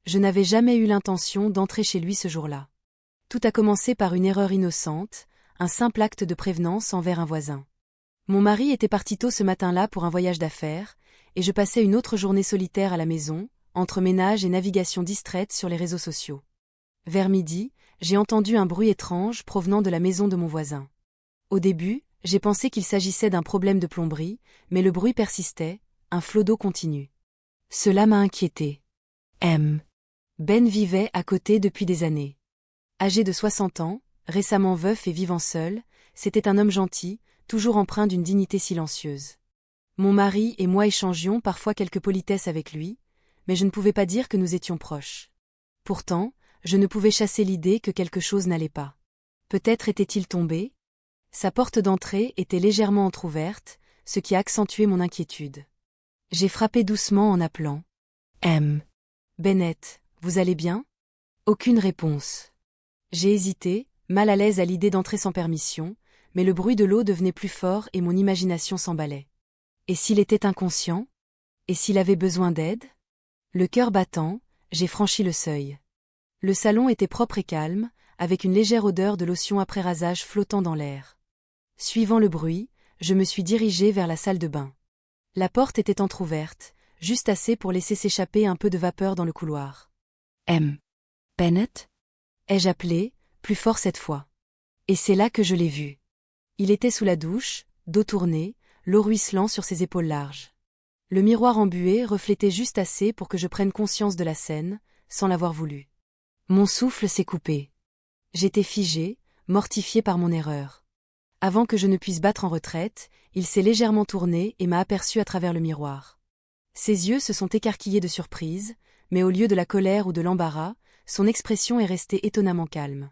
Je n'avais jamais eu l'intention d'entrer chez lui ce jour-là. Tout a commencé par une erreur innocente, un simple acte de prévenance envers un voisin. Mon mari était parti tôt ce matin-là pour un voyage d'affaires, et je passais une autre journée solitaire à la maison, entre ménage et navigation distraite sur les réseaux sociaux. Vers midi, j'ai entendu un bruit étrange provenant de la maison de mon voisin. Au début, j'ai pensé qu'il s'agissait d'un problème de plomberie, mais le bruit persistait, un flot d'eau continu. Cela m'a inquiété. Ben vivait à côté depuis des années. Âgé de 60 ans, récemment veuf et vivant seul, c'était un homme gentil, toujours empreint d'une dignité silencieuse. Mon mari et moi échangions parfois quelques politesses avec lui, mais je ne pouvais pas dire que nous étions proches. Pourtant, je ne pouvais chasser l'idée que quelque chose n'allait pas. Peut-être était-il tombé? Sa porte d'entrée était légèrement entr'ouverte, ce qui a accentué mon inquiétude. J'ai frappé doucement en appelant. Bennett, vous allez bien? Aucune réponse. J'ai hésité, mal à l'aise à l'idée d'entrer sans permission, mais le bruit de l'eau devenait plus fort et mon imagination s'emballait. Et s'il était inconscient? Et s'il avait besoin d'aide? Le cœur battant, j'ai franchi le seuil. Le salon était propre et calme, avec une légère odeur de lotion après rasage flottant dans l'air. Suivant le bruit, je me suis dirigée vers la salle de bain. La porte était entr'ouverte, juste assez pour laisser s'échapper un peu de vapeur dans le couloir. Bennett? Ai-je appelé, plus fort cette fois. Et c'est là que je l'ai vu. Il était sous la douche, dos tourné, l'eau ruisselant sur ses épaules larges. Le miroir embué reflétait juste assez pour que je prenne conscience de la scène, sans l'avoir voulu. Mon souffle s'est coupé. J'étais figée, mortifiée par mon erreur. Avant que je ne puisse battre en retraite, il s'est légèrement tourné et m'a aperçue à travers le miroir. Ses yeux se sont écarquillés de surprise, mais au lieu de la colère ou de l'embarras, son expression est restée étonnamment calme.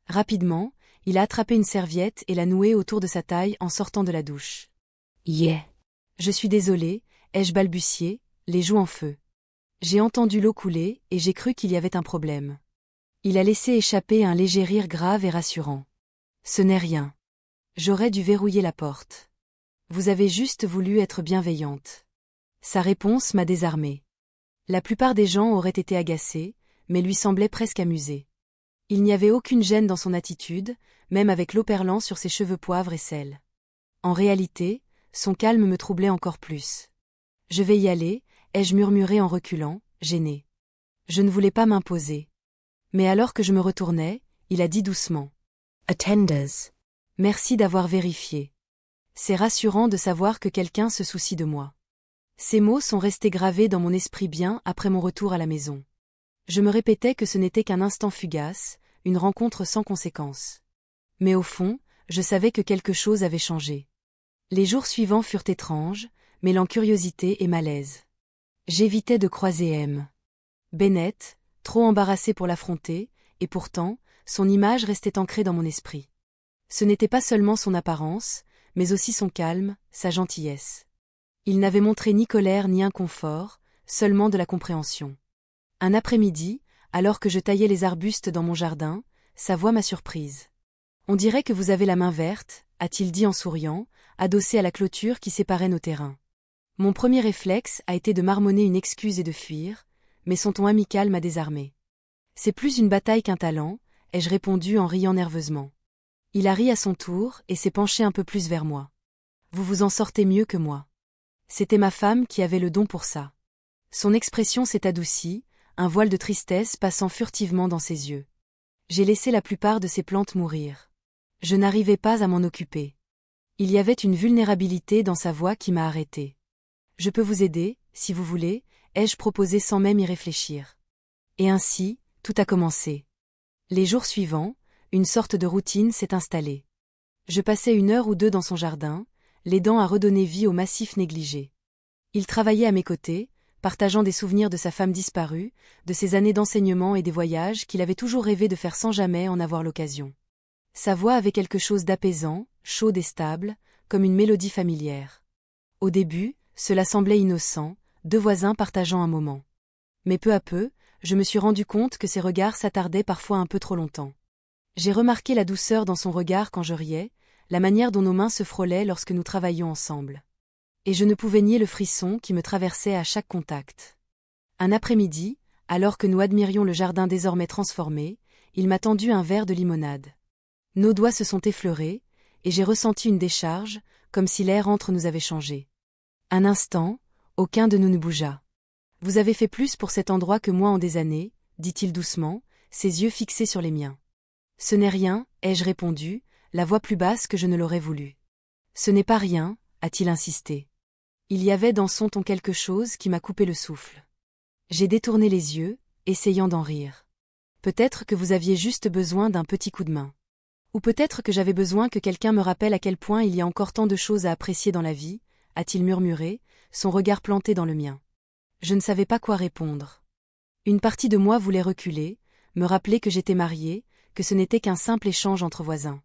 Rapidement, il a attrapé une serviette et l'a nouée autour de sa taille en sortant de la douche. Je suis désolée, ai-je balbutié, les joues en feu. J'ai entendu l'eau couler et j'ai cru qu'il y avait un problème. Il a laissé échapper un léger rire grave et rassurant. Ce n'est rien. J'aurais dû verrouiller la porte. Vous avez juste voulu être bienveillante. Sa réponse m'a désarmée. La plupart des gens auraient été agacés, mais lui semblait presque amusé. Il n'y avait aucune gêne dans son attitude, même avec l'eau perlant sur ses cheveux poivre et sel. En réalité, son calme me troublait encore plus. Je vais y aller, ai-je murmuré en reculant, gênée. Je ne voulais pas m'imposer. Mais alors que je me retournais, il a dit doucement. Attenders. Merci d'avoir vérifié. C'est rassurant de savoir que quelqu'un se soucie de moi. Ces mots sont restés gravés dans mon esprit bien après mon retour à la maison. Je me répétais que ce n'était qu'un instant fugace, une rencontre sans conséquence. Mais au fond, je savais que quelque chose avait changé. Les jours suivants furent étranges, mêlant curiosité et malaise. J'évitais de croiser Bennett, trop embarrassé pour l'affronter, et pourtant, son image restait ancrée dans mon esprit. Ce n'était pas seulement son apparence, mais aussi son calme, sa gentillesse. Il n'avait montré ni colère ni inconfort, seulement de la compréhension. Un après-midi, alors que je taillais les arbustes dans mon jardin, sa voix m'a surprise. On dirait que vous avez la main verte, a-t-il dit en souriant, adossé à la clôture qui séparait nos terrains. Mon premier réflexe a été de marmonner une excuse et de fuir, mais son ton amical m'a désarmé. C'est plus une bataille qu'un talent, ai-je répondu en riant nerveusement. Il a ri à son tour et s'est penché un peu plus vers moi. Vous vous en sortez mieux que moi. C'était ma femme qui avait le don pour ça. Son expression s'est adoucie, un voile de tristesse passant furtivement dans ses yeux. J'ai laissé la plupart de ses plantes mourir. Je n'arrivais pas à m'en occuper. Il y avait une vulnérabilité dans sa voix qui m'a arrêté. Je peux vous aider, si vous voulez, ai-je proposé sans même y réfléchir. Et ainsi, tout a commencé. Les jours suivants, une sorte de routine s'est installée. Je passais 1 heure ou 2 dans son jardin, l'aidant à redonner vie au massif négligé. Il travaillait à mes côtés, partageant des souvenirs de sa femme disparue, de ses années d'enseignement et des voyages qu'il avait toujours rêvé de faire sans jamais en avoir l'occasion. Sa voix avait quelque chose d'apaisant, chaude et stable, comme une mélodie familière. Au début, cela semblait innocent, 2 voisins partageant un moment. Mais peu à peu, je me suis rendu compte que ses regards s'attardaient parfois un peu trop longtemps. J'ai remarqué la douceur dans son regard quand je riais, la manière dont nos mains se frôlaient lorsque nous travaillions ensemble. Et je ne pouvais nier le frisson qui me traversait à chaque contact. Un après-midi, alors que nous admirions le jardin désormais transformé, il m'a tendu un verre de limonade. Nos doigts se sont effleurés, et j'ai ressenti une décharge, comme si l'air entre nous avait changé. Un instant, aucun de nous ne bougea. Vous avez fait plus pour cet endroit que moi en des années, dit-il doucement, ses yeux fixés sur les miens. Ce n'est rien, ai-je répondu, la voix plus basse que je ne l'aurais voulu. Ce n'est pas rien, a-t-il insisté. Il y avait dans son ton quelque chose qui m'a coupé le souffle. J'ai détourné les yeux, essayant d'en rire. Peut-être que vous aviez juste besoin d'un petit coup de main. Ou peut-être que j'avais besoin que quelqu'un me rappelle à quel point il y a encore tant de choses à apprécier dans la vie, a-t-il murmuré, son regard planté dans le mien. Je ne savais pas quoi répondre. Une partie de moi voulait reculer, me rappeler que j'étais mariée, que ce n'était qu'un simple échange entre voisins.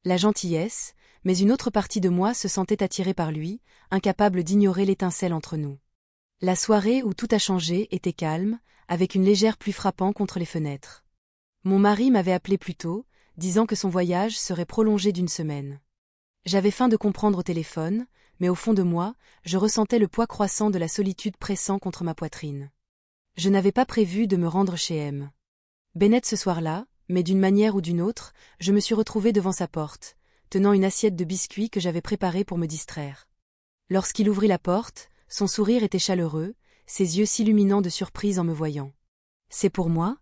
La gentillesse, mais une autre partie de moi se sentait attirée par lui, incapable d'ignorer l'étincelle entre nous. La soirée où tout a changé était calme, avec une légère pluie frappant contre les fenêtres. Mon mari m'avait appelé plus tôt, disant que son voyage serait prolongé d'une semaine. J'avais faim de comprendre au téléphone, mais au fond de moi, je ressentais le poids croissant de la solitude pressant contre ma poitrine. Je n'avais pas prévu de me rendre chez M. Bennett ce soir-là, mais d'une manière ou d'une autre, je me suis retrouvée devant sa porte, tenant une assiette de biscuits que j'avais préparée pour me distraire. Lorsqu'il ouvrit la porte, son sourire était chaleureux, ses yeux s'illuminant de surprise en me voyant. « C'est pour moi »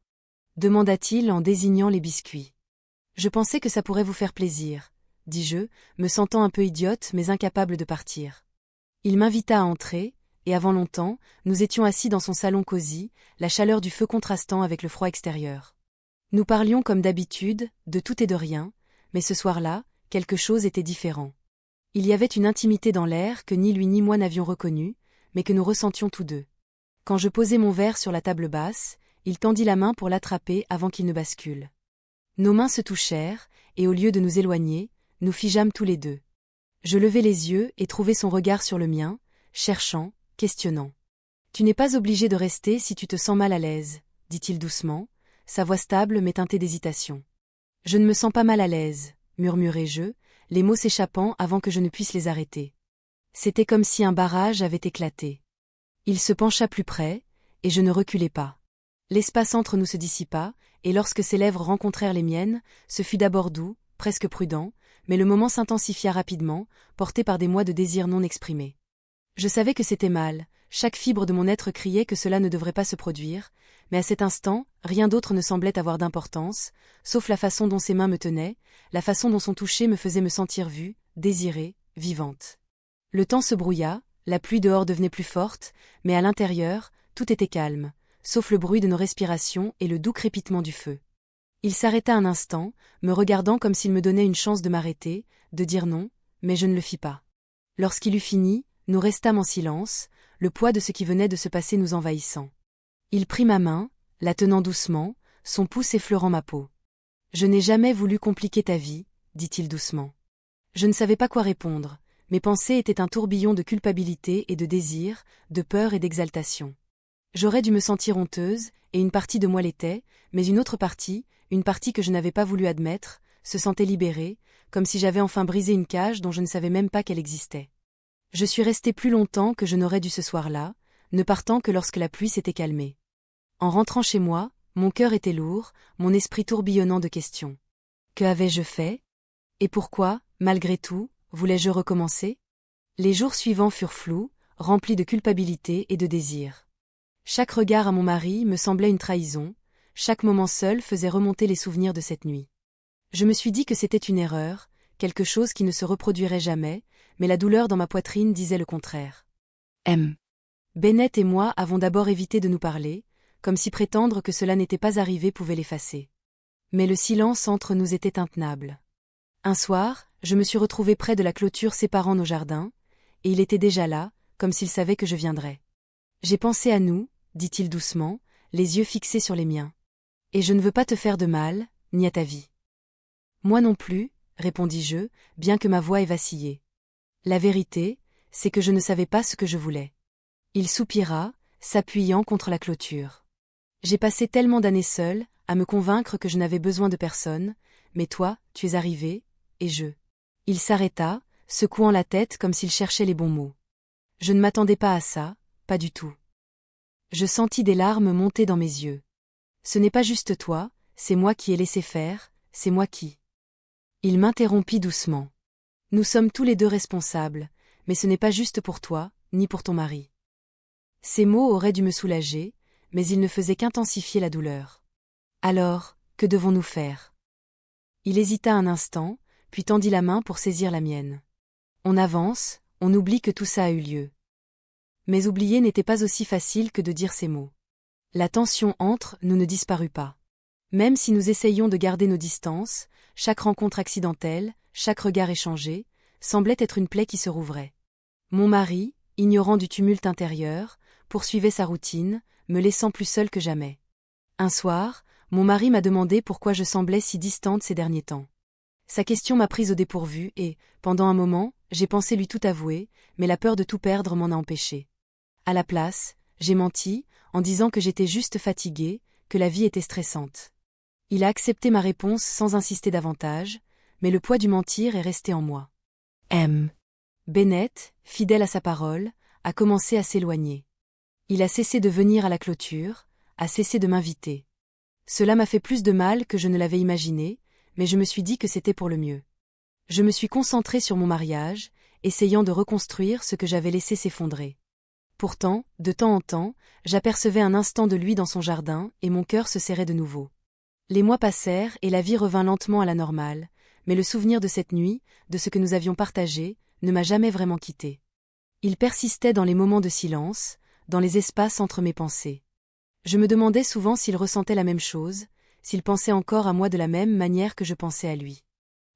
demanda-t-il en désignant les biscuits. « Je pensais que ça pourrait vous faire plaisir, » dis-je, me sentant un peu idiote mais incapable de partir. Il m'invita à entrer, et avant longtemps, nous étions assis dans son salon cosy, la chaleur du feu contrastant avec le froid extérieur. Nous parlions comme d'habitude, de tout et de rien, mais ce soir-là, quelque chose était différent. Il y avait une intimité dans l'air que ni lui ni moi n'avions reconnue, mais que nous ressentions tous deux. Quand je posai mon verre sur la table basse, il tendit la main pour l'attraper avant qu'il ne bascule. Nos mains se touchèrent, et au lieu de nous éloigner, nous figeâmes tous les deux. Je levai les yeux et trouvai son regard sur le mien, cherchant, questionnant. « Tu n'es pas obligé de rester si tu te sens mal à l'aise, » dit-il doucement, sa voix stable mais teintée d'hésitation. « Je ne me sens pas mal à l'aise, » murmurai-je, les mots s'échappant avant que je ne puisse les arrêter. C'était comme si un barrage avait éclaté. Il se pencha plus près, et je ne reculai pas. L'espace entre nous se dissipa, et lorsque ses lèvres rencontrèrent les miennes, ce fut d'abord doux, presque prudent, mais le moment s'intensifia rapidement, porté par des mois de désir non exprimés. Je savais que c'était mal, chaque fibre de mon être criait que cela ne devrait pas se produire, mais à cet instant, rien d'autre ne semblait avoir d'importance, sauf la façon dont ses mains me tenaient, la façon dont son toucher me faisait me sentir vue, désirée, vivante. Le temps se brouilla, la pluie dehors devenait plus forte, mais à l'intérieur, tout était calme, sauf le bruit de nos respirations et le doux crépitement du feu. Il s'arrêta un instant, me regardant comme s'il me donnait une chance de m'arrêter, de dire non, mais je ne le fis pas. Lorsqu'il eut fini, nous restâmes en silence, le poids de ce qui venait de se passer nous envahissant. Il prit ma main, la tenant doucement, son pouce effleurant ma peau. « Je n'ai jamais voulu compliquer ta vie, » dit-il doucement. Je ne savais pas quoi répondre, mes pensées étaient un tourbillon de culpabilité et de désir, de peur et d'exaltation. J'aurais dû me sentir honteuse, et une partie de moi l'était, mais une autre partie, une partie que je n'avais pas voulu admettre, se sentait libérée, comme si j'avais enfin brisé une cage dont je ne savais même pas qu'elle existait. Je suis restée plus longtemps que je n'aurais dû ce soir-là, ne partant que lorsque la pluie s'était calmée. En rentrant chez moi, mon cœur était lourd, mon esprit tourbillonnant de questions. Que avais-je fait? Et pourquoi, malgré tout, voulais-je recommencer? Les jours suivants furent flous, remplis de culpabilité et de désir. Chaque regard à mon mari me semblait une trahison, chaque moment seul faisait remonter les souvenirs de cette nuit. Je me suis dit que c'était une erreur, quelque chose qui ne se reproduirait jamais, mais la douleur dans ma poitrine disait le contraire. M. Bennett et moi avons d'abord évité de nous parler, comme si prétendre que cela n'était pas arrivé pouvait l'effacer. Mais le silence entre nous était intenable. Un soir, je me suis retrouvée près de la clôture séparant nos jardins, et il était déjà là, comme s'il savait que je viendrais. J'ai pensé à nous, dit-il doucement, les yeux fixés sur les miens. Et je ne veux pas te faire de mal, ni à ta vie. Moi non plus, répondis-je, bien que ma voix ait vacillé. La vérité, c'est que je ne savais pas ce que je voulais. Il soupira, s'appuyant contre la clôture. J'ai passé tellement d'années seule, à me convaincre que je n'avais besoin de personne, mais toi, tu es arrivé, et je. Il s'arrêta, secouant la tête comme s'il cherchait les bons mots. Je ne m'attendais pas à ça, pas du tout. Je sentis des larmes monter dans mes yeux. Ce n'est pas juste toi, c'est moi qui ai laissé faire, c'est moi qui. Il m'interrompit doucement. Nous sommes tous les deux responsables, mais ce n'est pas juste pour toi, ni pour ton mari. Ces mots auraient dû me soulager, mais ils ne faisaient qu'intensifier la douleur. Alors, que devons-nous faire? Il hésita un instant, puis tendit la main pour saisir la mienne. On avance, on oublie que tout ça a eu lieu. Mais oublier n'était pas aussi facile que de dire ces mots. La tension entre nous ne disparut pas. Même si nous essayions de garder nos distances, chaque rencontre accidentelle, chaque regard échangé, semblait être une plaie qui se rouvrait. Mon mari, ignorant du tumulte intérieur, poursuivait sa routine, me laissant plus seule que jamais. Un soir, mon mari m'a demandé pourquoi je semblais si distante ces derniers temps. Sa question m'a prise au dépourvu et, pendant un moment, j'ai pensé lui tout avouer, mais la peur de tout perdre m'en a empêché. À la place, j'ai menti, en disant que j'étais juste fatiguée, que la vie était stressante. Il a accepté ma réponse sans insister davantage, mais le poids du mentir est resté en moi. M. Bennett, fidèle à sa parole, a commencé à s'éloigner. Il a cessé de venir à la clôture, a cessé de m'inviter. Cela m'a fait plus de mal que je ne l'avais imaginé, mais je me suis dit que c'était pour le mieux. Je me suis concentrée sur mon mariage, essayant de reconstruire ce que j'avais laissé s'effondrer. Pourtant, de temps en temps, j'apercevais un instant de lui dans son jardin et mon cœur se serrait de nouveau. Les mois passèrent et la vie revint lentement à la normale, mais le souvenir de cette nuit, de ce que nous avions partagé, ne m'a jamais vraiment quitté. Il persistait dans les moments de silence, dans les espaces entre mes pensées. Je me demandais souvent s'il ressentait la même chose, s'il pensait encore à moi de la même manière que je pensais à lui.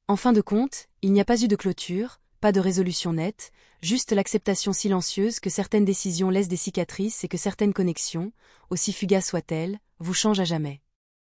En fin de compte, il n'y a pas eu de clôture, pas de résolution nette, juste l'acceptation silencieuse que certaines décisions laissent des cicatrices et que certaines connexions, aussi fugaces soient-elles, vous changent à jamais.